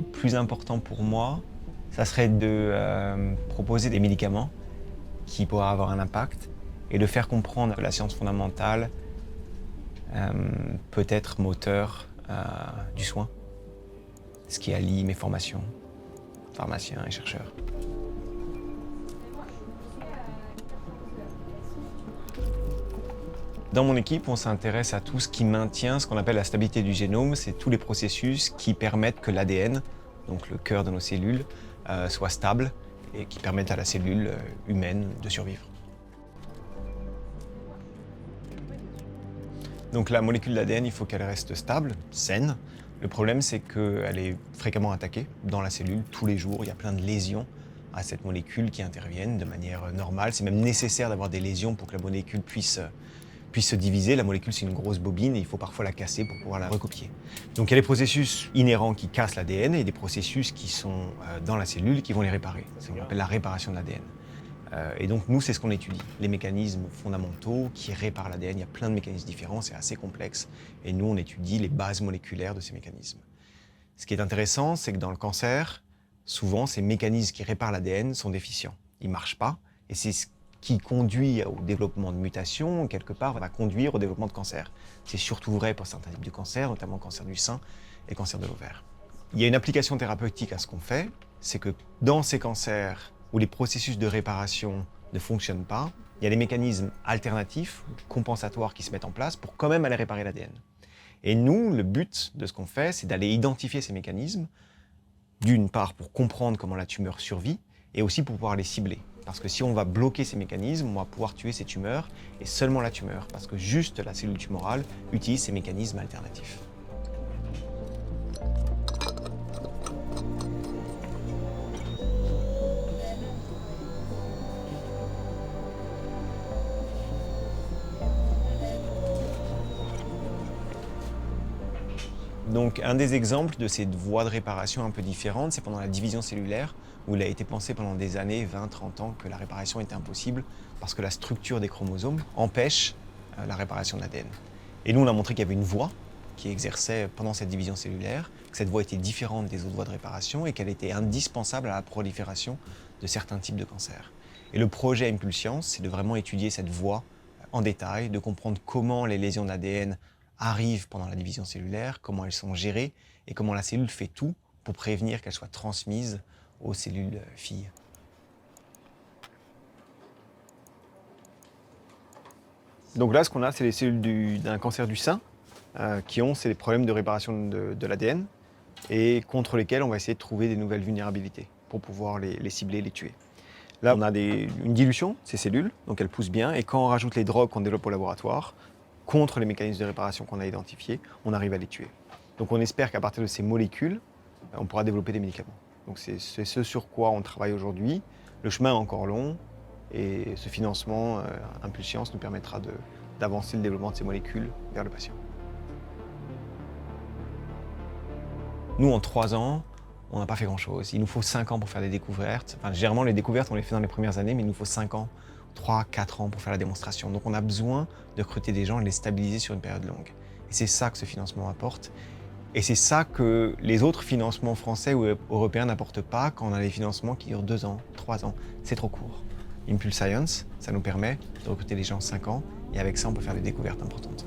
plus important pour moi, ça serait de proposer des médicaments qui pourraient avoir un impact et de faire comprendre que la science fondamentale peut être moteur du soin, ce qui allie mes formations, pharmaciens et chercheurs. Dans mon équipe, on s'intéresse à tout ce qui maintient ce qu'on appelle la stabilité du génome. C'est tous les processus qui permettent que l'ADN, donc le cœur de nos cellules, soit stable et qui permettent à la cellule humaine de survivre. Donc la molécule d'ADN, il faut qu'elle reste stable, saine. Le problème, c'est qu'elle est fréquemment attaquée dans la cellule tous les jours. Il y a plein de lésions à cette molécule qui interviennent de manière normale. C'est même nécessaire d'avoir des lésions pour que la molécule puisse se diviser. La molécule, c'est une grosse bobine et il faut parfois la casser pour pouvoir la recopier. Donc il y a des processus inhérents qui cassent l'ADN et des processus qui sont dans la cellule qui vont les réparer. C'est ce qu'on appelle la réparation de l'ADN. Et donc nous, c'est ce qu'on étudie, les mécanismes fondamentaux qui réparent l'ADN. Il y a plein de mécanismes différents, c'est assez complexe. Et nous, on étudie les bases moléculaires de ces mécanismes. Ce qui est intéressant, c'est que dans le cancer, souvent, ces mécanismes qui réparent l'ADN sont déficients. Ils ne marchent pas et c'est ce qui conduit au développement de mutations, quelque part, va conduire au développement de cancer. C'est surtout vrai pour certains types de cancers, notamment le cancer du sein et le cancer de l'ovaire. Il y a une application thérapeutique à ce qu'on fait, c'est que dans ces cancers où les processus de réparation ne fonctionnent pas, il y a des mécanismes alternatifs, compensatoires qui se mettent en place pour quand même aller réparer l'ADN. Et nous, le but de ce qu'on fait, c'est d'aller identifier ces mécanismes, d'une part pour comprendre comment la tumeur survit, et aussi pour pouvoir les cibler. Parce que si on va bloquer ces mécanismes, on va pouvoir tuer ces tumeurs, et seulement la tumeur, parce que juste la cellule tumorale utilise ces mécanismes alternatifs. Donc un des exemples de ces voies de réparation un peu différentes, c'est pendant la division cellulaire, où il a été pensé pendant des années, 20-30 ans, que la réparation était impossible parce que la structure des chromosomes empêche la réparation de l'ADN. Et nous, on a montré qu'il y avait une voie qui exerçait pendant cette division cellulaire, que cette voie était différente des autres voies de réparation et qu'elle était indispensable à la prolifération de certains types de cancers. Et le projet Impulscience, c'est de vraiment étudier cette voie en détail, de comprendre comment les lésions d'ADN arrivent pendant la division cellulaire, comment elles sont gérées et comment la cellule fait tout pour prévenir qu'elles soient transmises aux cellules filles. Donc là, ce qu'on a, c'est les cellules d'un cancer du sein qui ont ces problèmes de réparation de l'ADN et contre lesquels on va essayer de trouver des nouvelles vulnérabilités pour pouvoir les cibler, les tuer. Là, on a une dilution de ces cellules, donc elles poussent bien, et quand on rajoute les drogues qu'on développe au laboratoire, contre les mécanismes de réparation qu'on a identifiés, on arrive à les tuer. Donc on espère qu'à partir de ces molécules, on pourra développer des médicaments. Donc c'est ce sur quoi on travaille aujourd'hui. Le chemin est encore long et ce financement Impulscience nous permettra d'avancer le développement de ces molécules vers le patient. Nous, en 3 ans, on n'a pas fait grand-chose. Il nous faut 5 ans pour faire des découvertes. Enfin, généralement, les découvertes, on les fait dans les premières années, mais il nous faut 5 ans, 3, 4 ans pour faire la démonstration. Donc on a besoin de recruter des gens et de les stabiliser sur une période longue. Et c'est ça que ce financement apporte. Et c'est ça que les autres financements français ou européens n'apportent pas quand on a des financements qui durent 2 ans, 3 ans. C'est trop court. Impulse Science, ça nous permet de recruter des gens 5 ans et avec ça, on peut faire des découvertes importantes.